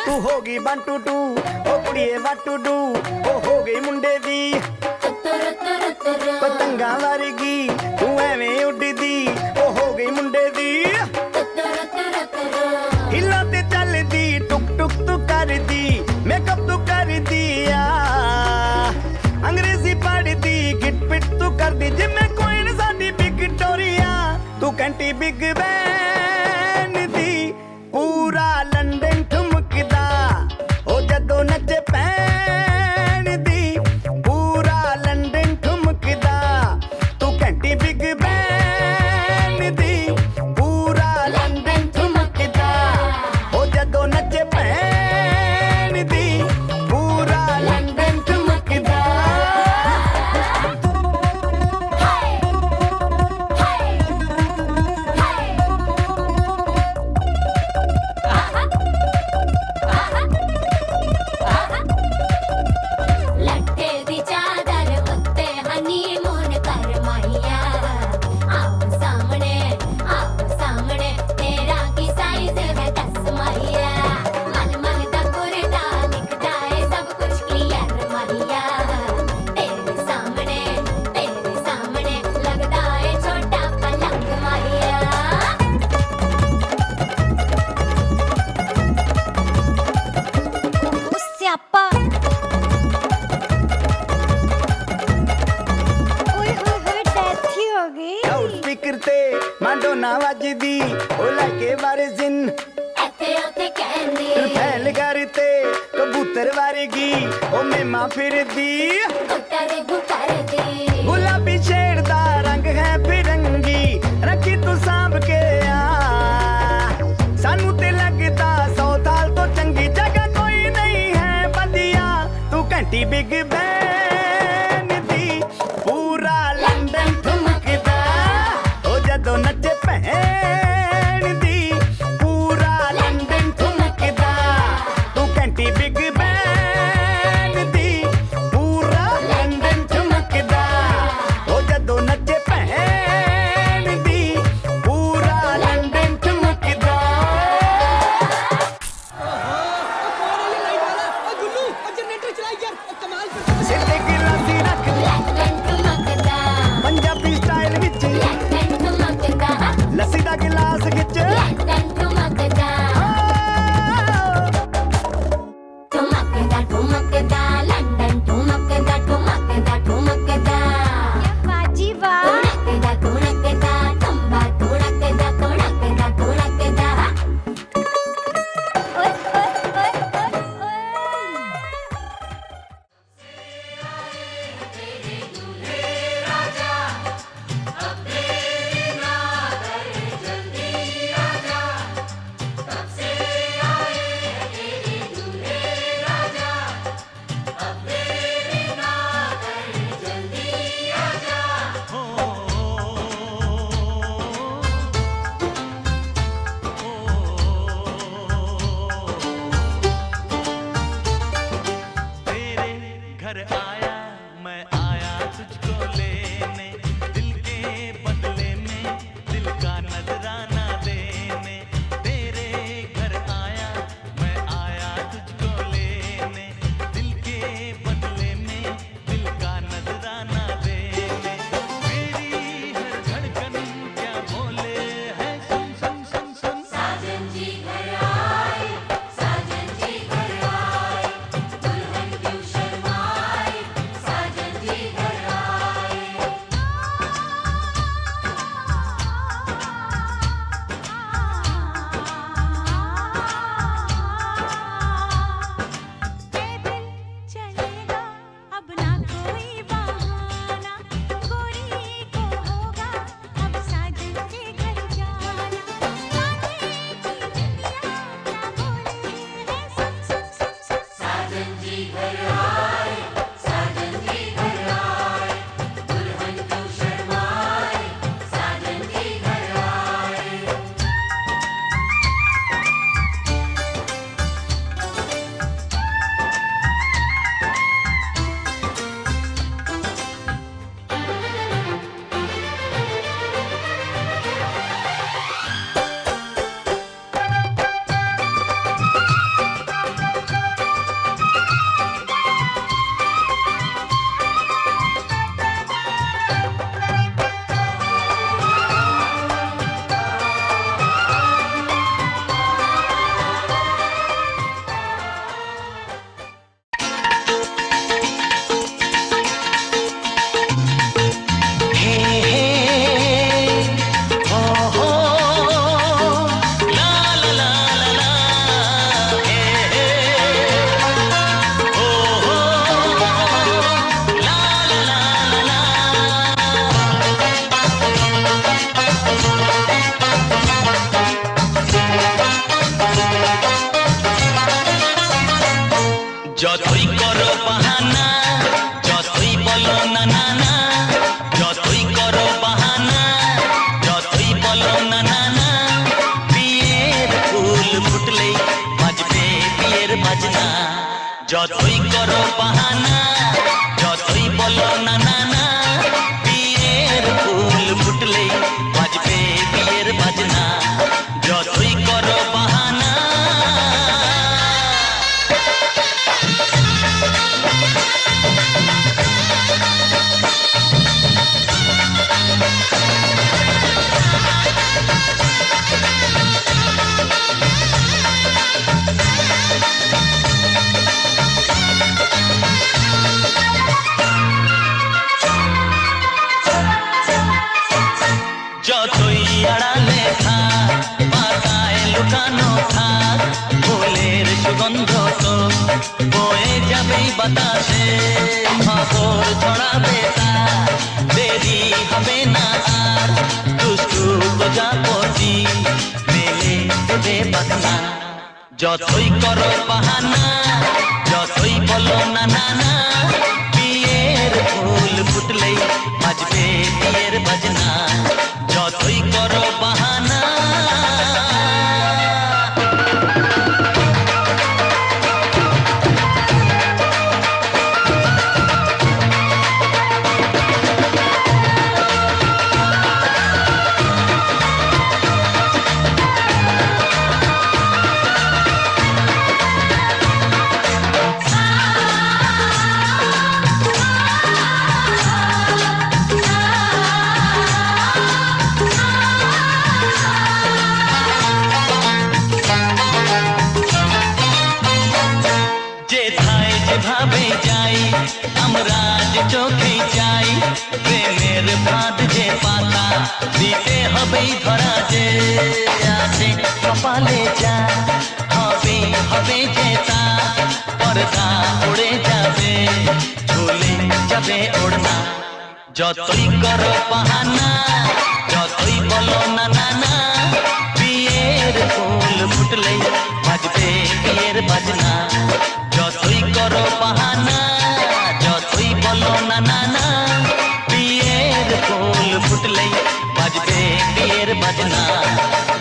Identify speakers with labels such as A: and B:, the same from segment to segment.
A: ਤੂੰ ਹੋ ਗਈ 1 2 2 ਓ ਕੁੜੀਏ what to do ਓ ਹੋ ਗਈ ਮੁੰਡੇ ਦੀ ਪਤੰਗਾਂ ਵਰਗੀ ਤੂੰ ਐਵੇਂ ਉੱਡਦੀ ਓ ਹੋ ਗਈ ਮੁੰਡੇ ਦੀ ਹਿੱਲਾਂ ਤੇ ਚੱਲਦੀ ਟੁਕ ਟੁਕ ਤੂੰ ਕਰਦੀ ਮੇਕਅਪ ਤੂੰ ਕਰਦੀ ਆ ਅੰਗਰੇਜ਼ੀ ਪੜ੍ਹਦੀ ਗਿਟ ਪਿਟ ਤੂੰ ਕਰਦੀ ਜਿਵੇਂ ਕੁਈਨ ਸਾਡੀ ਵਿਕਟੋਰੀਆ ਤੂੰ ਘੰਟੀ ਬਿਗ ਬੈਨ ਦੀ ਪੂਰਾ ਲੰਡਨ ਠੁਮਕਦਾ ਉਹ ਜਦੋਂ ਨੱਚੇ ਪੈਣ ਦੀ ਪੂਰਾ ਲੰਡਨ ਠੁਮਕਦਾ ਤੂੰ ਘੰਟੀ ਬਿਗ ਬੈਨ ਦੀ ਪੂਰਾ ਲੰਡਨ ਠੁਮਕਦਾ ਉਹ ਜਦੋਂ ਨੱਚੇ ਪੈਣ ਦੀ ਪੂਰਾ ਲੰਡਨ ਠੁਮਕਦਾ
B: ਲੱਠੇ ਦੀ ਚਾਦਰ ਉੱਤੇ ਹਨੀਮੂਨ ਕਰ ਮਾਈਆ ਆਪ ਸਾਹਮਣੇ ਤੇਰਾ ਕੀ ਸਾਈਜ਼ ਹੈ ਦੱਸ ਮਾਈਆ ਮਨ ਮਨ ਦਾ ਕੁਰਦਾ ਦਿਖਦਾ ਏ ਸਭ ਕੁਝ ਕਲੀਅਰ ਮਾਈਆ ਤੇਰੇ ਸਾਹਮਣੇ ਲੱਗਦਾ ਏ ਛੋਟਾ ਪਲੰਗ ਮਾਈਆ
C: ਸਿਆਪਾ ਓਏ ਹੋਏ ਹੋਏ ਡੈਥ ਹੀ ਹੋ ਗਈ
A: ਲਾਊਡ ਸਪੀਕਰ ਤੇ ਮਾਂਡੋਨਾ ਵੱਜਦੀ ਉਹ ਲੈ ਕੇ ਵਾਰਿਜ਼ਨ
B: ਇੱਥੇ ਉੱਥੇ ਕਹਿੰਦੀ
A: ਫੈਲ ਕਰਤੇ ਕਬੂਤਰ ਵਰਗੀ ਉਹ ਮੇਮਾ ਫਿਰਦੀ
B: ਕੁੱਟਰ ਬੁਕਰਦੀ
A: ਗੁਲਾਬੀ ਸ਼ੇਰ ਦਾ ਰੰਗ ਹੈ ਫਿਰੰਗੀ ਰੱਖੀ ਤੂੰ ਸਾਂਭ ਕੇ ਆ ਸਾਨੂੰ ਤੇ ਲੱਗਦਾ 100 ਸਾਲ ਤੋਂ ਚੰਗੀ ਜਗ੍ਹਾ ਕੋਈ ਨਹੀਂ ਹੈ ਵਧੀਆ ਤੂੰ ਘੰਟੀ ਬਿਗ ਬੈਨ ਦੀ ਪੂਰਾ ਲੰਡਨ ਠੁਮਕਦਾ ਉਹ ਜਦੋਂ ਨੱਚੇ ਭੈਣ ਦੀ ਪੂਰਾ ਲੰਡਨ ਠੁਮਕਦਾ ਤੂੰ ਘੰਟੀ ਬਿਗ ਬੈਨ ਦੀ ਪੂਰਾ ਲੰਡਨ ਠੁਮਕਦਾ ਉਹ ਜਦੋਂ ਨੱਚੇ ਭੈਣ ਦੀ ਪੂਰਾ ਲੰਡਨ ਠੁਮਕਦਾ
D: যতই করো বাহানা, যতই বলো না না না, যতই করো বাহানা, যতই বলো না না না, বিয়ের ফুল ফুটলেই বাজবে বিয়ের বাজনা। যতই করো বাহানা, যতই বলো না না না, বিয়ের ফুল ফুটলেই বাজবে বিয়ের বাজনা। যতই করো বাহানা। যতই আড়ালে থাক, পাতায় লুকানো থাক, ফুলের সুগন্ধ তো বয়ে যাবেই বাতাসে। খবর ছড়াবে তার, দেরি হবে না আর, দুষ্টু প্রজাপতি মেলে দেবে বাজনা। যতই করো বাহানা, যতই বলো না না না, বিয়ের ফুল ফুটলেই বাজবে বিয়ের বাজনা। যতই করো বাহানা। যেথায় যেভাবে যাই আমরা যে চোখেই চাই, প্রেমের ফাঁদ যে পাতা দিতে হবেই ধরা। যে আছে কপালে যা হবে হবে যে তা, পর্দা উড়ে যাবে ঝুলে যাবে ওড়না। যতই করো বাহানা, যতই বলো না না না, বিয়ের ফুল ফুটলেই বাজবে বিয়ের বাজনা। যতই করো বাহানা, যতই বলো না না না, বিয়ের ফুল ফুটলেই বাজবে বিয়ের বাজনা।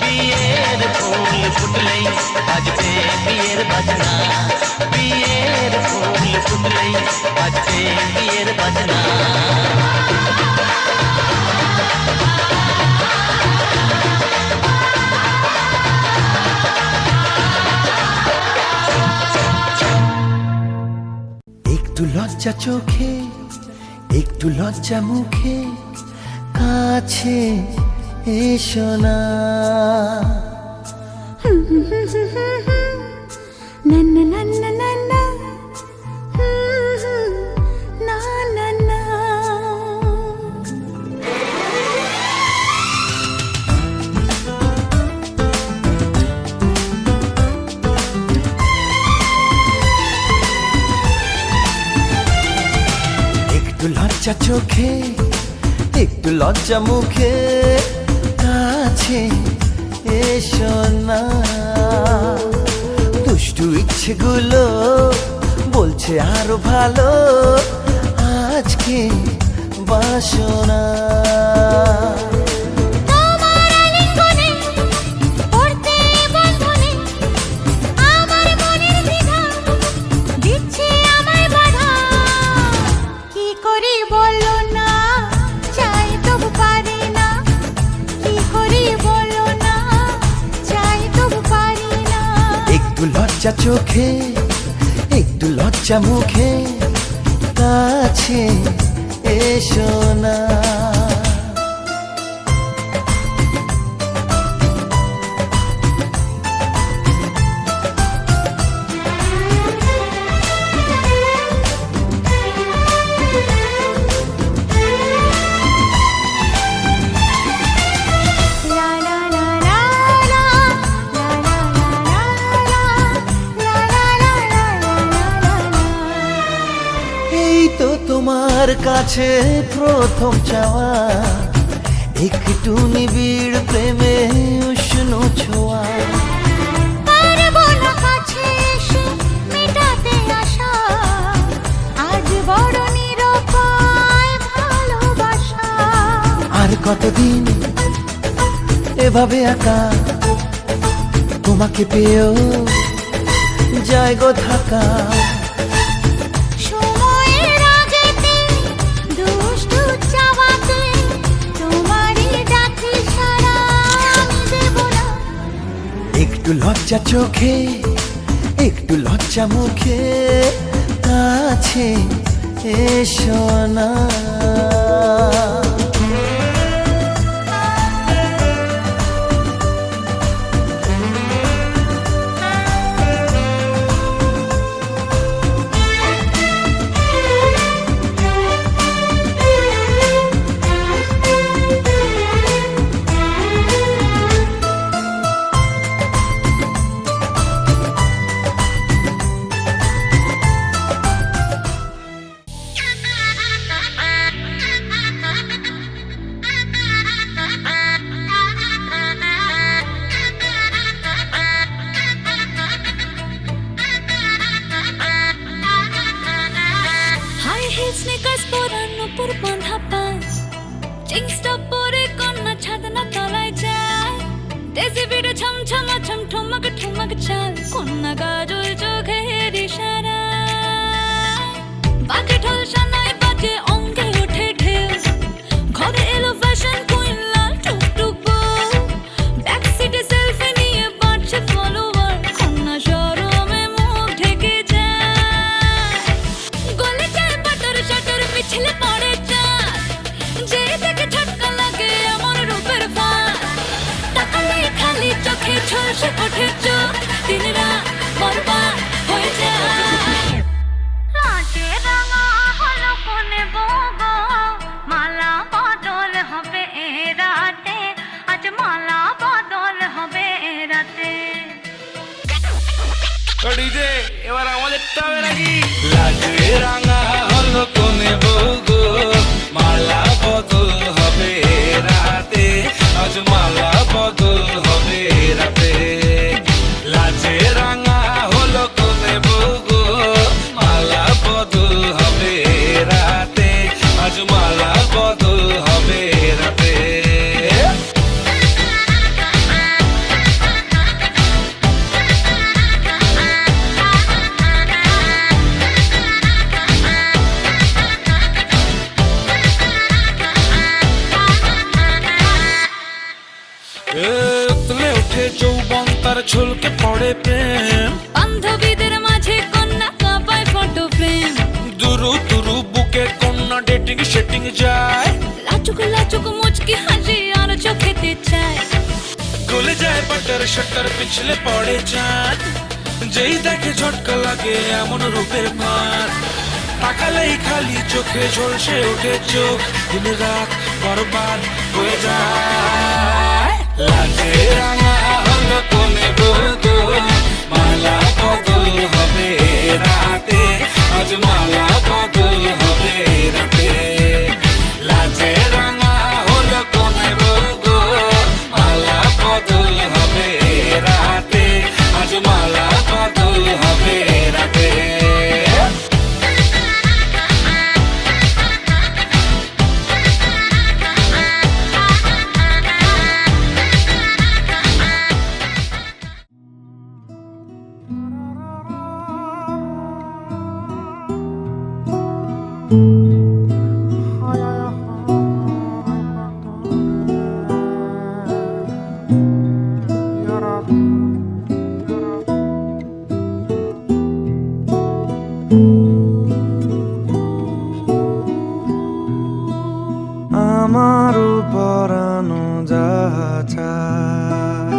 D: বিয়ের ফুল ফুটলেই বাজবে বিয়ের বাজনা। বিয়ের ফুল ফুটলেই বাজবে বিয়ের বাজনা।
A: একটু লজ্জা চোখে, একটু লজ্জা মুখে, কাছে এসো না।
C: না না না না না না, না না না।
A: একটু লজ্জা চোখে, একটু লজ্জা মুখে, কাছে এসো না। দুষ্টু ইচ্ছেগুলো বলছে আরো ভালো, আজকে বাসনা।
B: তোমার আলিঙ্গনে পড়তে বন্ধনে, আমার মনের দ্বিধা দিচ্ছে আমায় বাধা। কি করি বলো না, চাই তবু পারি না। কি করি বলো না, চাই তবু পারি না।
A: একটু লজ্জা চোখে, একটু লজ্জা মুখে, কাছে এসো না।
B: লা লা লা লা লা, লা লা লা লা লা, লা লা লা লা লা লা।
A: এই তো তোমার কাছে প্রথম চাওয়া, একটু নিবিড় প্রেমে উষ্ণ ছোঁয়া।
B: পারবো না কাছে এসে মেটাতে আশা,
E: কতদিন এভাবে একা তোমাকে পেয়েও যায় গো থাকা।
C: সময়ের আগেতে দুষ্টু চাওয়াতে তোমারই ডাকে সারা আমি দেব না।
E: একটু লজ্জা চোখে একটু লজ্জা মুখে কাছে এসো না।
C: হাই হিল স্নিকার্স পরানো পর বাঁধা পায়, জিন্স টপ পরে কন্যা ছাদনা তলায় যায়, দেশি বিড়ে ছমছমা ছমঠমক ঠমক চাল, কন্যা গাজল চোখের ইশারা, বাজে ঢোল সানাই বাজে অঙ্গে ওঠে ঢেউ, ঘরে এলো ফ্যাশন কুইন লাল টুকটুক বউ, ব্যাক সিটে সেলফি নিয়ে বাড়ছে ফলোয়ার, কন্যা শরমে মুখ ঢেকে যায়, গলে যায় বাটার শাটার পিছলে পড়ে চাঁদ, যে দেখে ঝটকা লাগে এমন রূপের ফাঁদ, তাকালে খালি চোখে ঝলসে ওঠে চোখ, দিন রাত বরবাদ হয়ে যায়। লাজে রাঙা হলো কোনে বগো, মালা বদল হবে এ রাতে, আজ মালা বদল হবে এ রাতে।
A: ডিজে এবার আমাদেরটা হবে নাকি? লাজে রাঙা হলো কোনে বউগো, মালা বদল হবে রাতে, আজ মালা বদল হবে রাতে। লাজে রাঙা হলো কোনে বউগো, মালা বদল হবে রাতে, আজ মালা বদল হবে রাতে। তুলে উঠে যৌবন তার ঝলকে পড়ে প্রেম,
C: বান্ধবীদের মাঝে কন্যা কাঁপায় ফটো ফ্রেম,
A: দুরু দুরু বুকে কন্যা ডেটিং সেটিং যায়,
C: লাচুক লাচুক মুচকি হাসি আর চোখেতে চায়,
A: গলে যায় বাটার শাটার পিছলে পড়ে চাঁদ, যেই দেখে ঝটকা লাগে এমন রূপের ফাঁদ, তাকালেই খালি চোখে ঝলসে ওঠে চোখ, দিন রাত বরবাদ হয়ে যায়। লাজে রাঙা হলো কোনে বউগো, মালা বদল হবে রাতে, আজ মালা বদল হবে রাতে। লাজে রাঙা হলো কোনে বউগো, মালা বদল হবে রাতে, আজ মালা বদল হবে রাতে। আমারও পরানো যাহা চায়,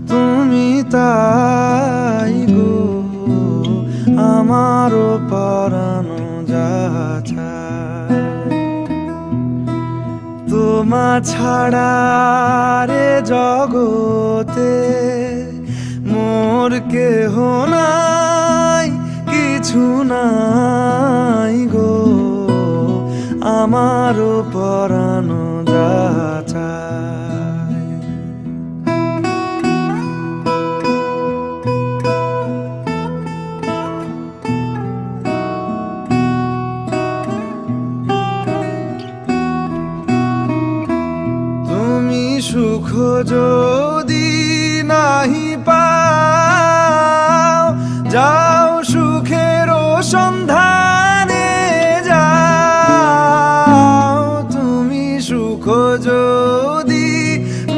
A: তুমি তাই গো, আমারও পরানো যাহা চায়, তোমা ছাড়া রে জগতে মোর কেহ নাই, কিছু নাই গো, আমারও পরানো যাহা চায়।
F: যদি নাহি পাও, যাও সুখের সন্ধানে যাও। তুমি সুখ যদি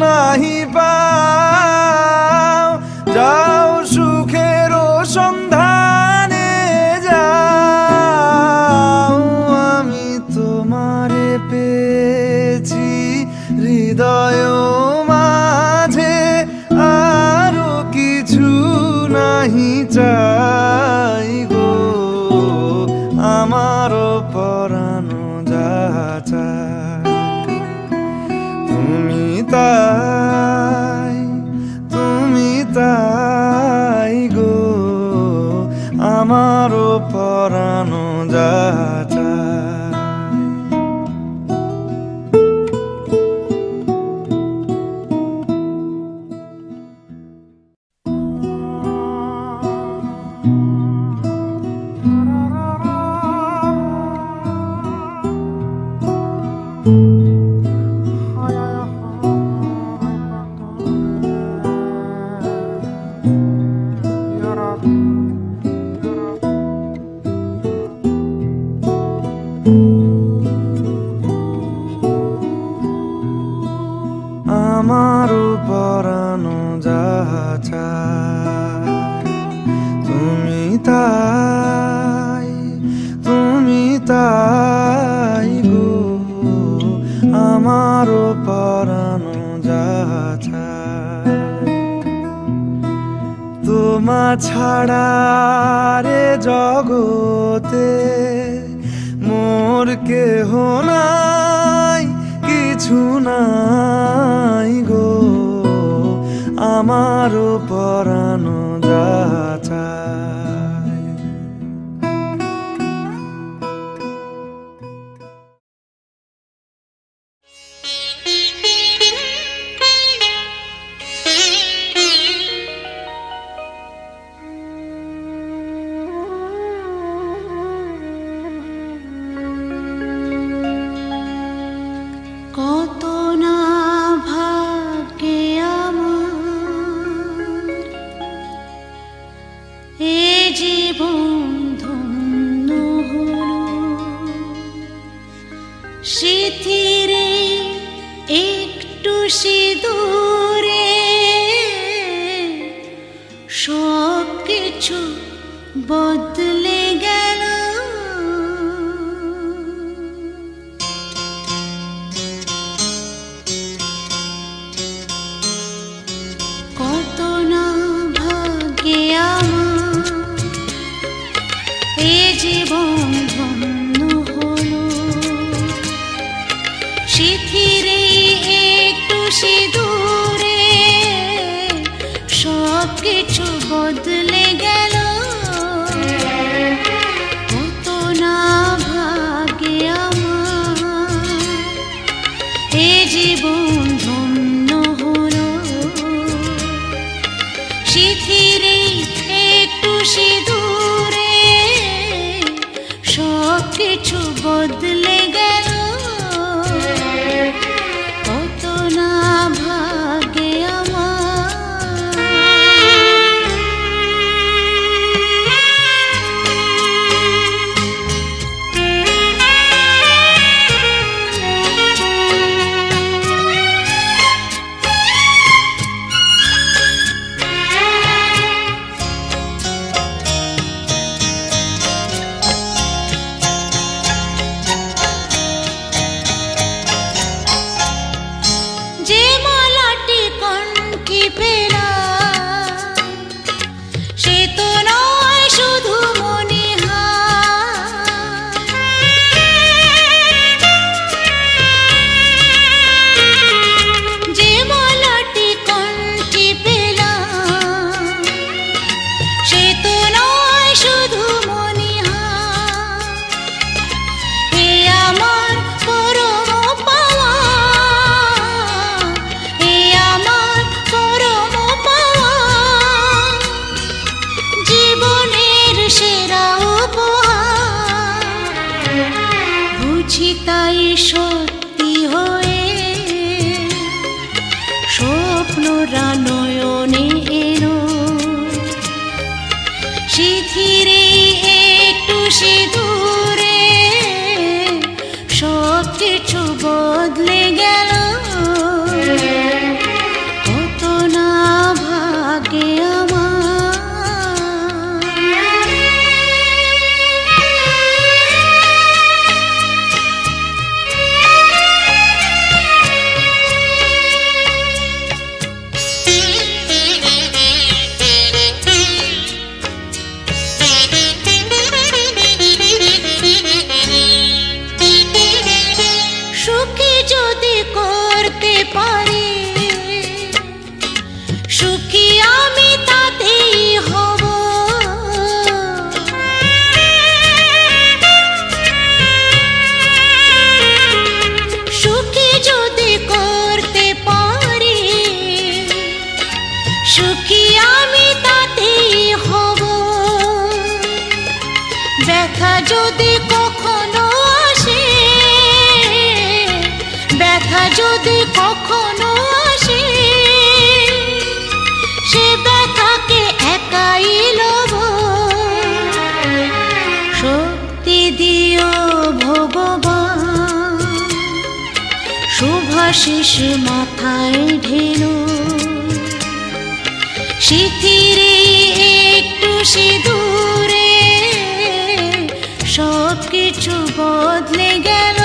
F: নাহি পাও, যাও সুখের সন্ধানে যাও। আমি তোমারে পেয়েছি হৃদয় মাঝে, আরো কিছু নাহি চাই গো। আমার পরানো যা চায় তুমি তাই, তুমি তাই গো। আমার পরানো যা চায়। আমার পরানো যা চায় তুমি তাই, তুমি তাই গো। আমার পরানো যা চায় তোমা ছাড়া রে জগতে মোর কেহ নাই, কিছু নাই গো। আমার পরানো যা চায়।
C: কত না ভাগ্যে আমার এ জীবন ধন্য হলো। স্মৃতিরে একটু সিঁদুরে সব কিছু বদলে গেল। কত না ভাগ্যে আমার এ জীবন ধন্য হলো। স্মৃতিরে একটু সিঁদুরে সব কিছু বদলে গেল। কত না ভাগ্যে আমার এ জীবন ধন্য হলো। স্মৃতিরে একটু সিঁদুরে সব কিছু বদলে গেল। কত না ভাগ্যে যে মালাটি কণ্ঠে পেলাম সে তো নয় শুধু মনে হয়। যে মালাটি কণ্ঠে পেলাম সে তো নয় শুধু মনে হয়। হে আমার পরম পাওয়া, হে আমার পরম পাওয়া, জীবনের সেরা উপহার। বুঝি তাই সত্যি হয়ে সব সুখী আমি তাতেই হব ব্যথা যদি কখনো আসে ব্যথা যদি কখনো আসে সে ব্যথাকে একাই লব শক্তি দিও ভগবান শুভাশিস মাথায় ঢেলো শিথিরে একটু সিঁদুরে সব কিছু বদলে গেল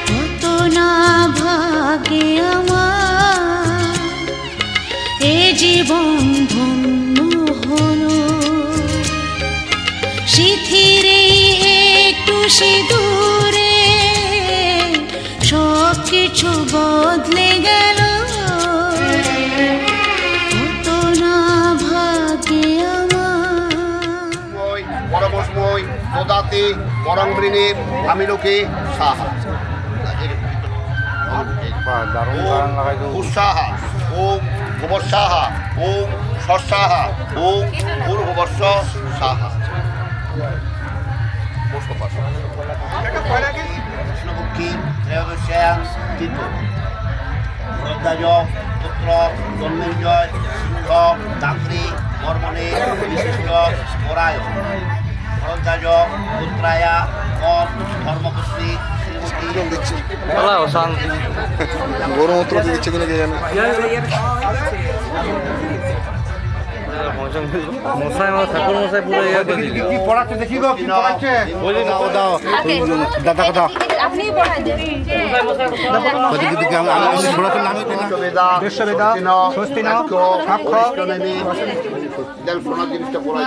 C: কত না ভাগে আমার এ জীবন ধন্য হলো শিথিরে একটু সিঁদুরে সব কিছু বদলে গেল কত না ভাগে আমার
G: পরমস্ময় দদাতে পরমৃণে আমিলোকে সাহা উৎসাহা ওম ভুবস্বাহা ওম সৎসাহা ওম ভূর্ভুবস্স সাহা কৃষ্ণপক্ষী ত্রয়োদশ্যাং তিথি শ্রদ্ধাজ পুত্র জন্মেঞ্জয় সিংহ দাত্রী বর্মণে বিশিষ্ট পরায় শ্রদ্ধাজ পুত্রায়া কম ধর্মপুত্রী শ্রীমতী
F: গরুমূত্র দিচ্ছে কিনা কে জানে
H: মশাই আমার ঠাকুর মশাই পুরো ইয়ে করে দিল
G: কি পড়াচ্ছে দেখি গো কি পড়াচ্ছে দাও দাও দাদা কথা
I: আপনি পড়াই দেন
G: কদিকে দিকে আমি পড়াতে নামই তো না বিশ্ববেদা স্বস্তি না সাক্ষ্য নেবি দেন শোনা জিনিসটা পড়াই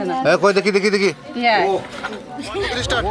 G: দাও এই কই দেখি দেখি দেখি ও স্টার্ট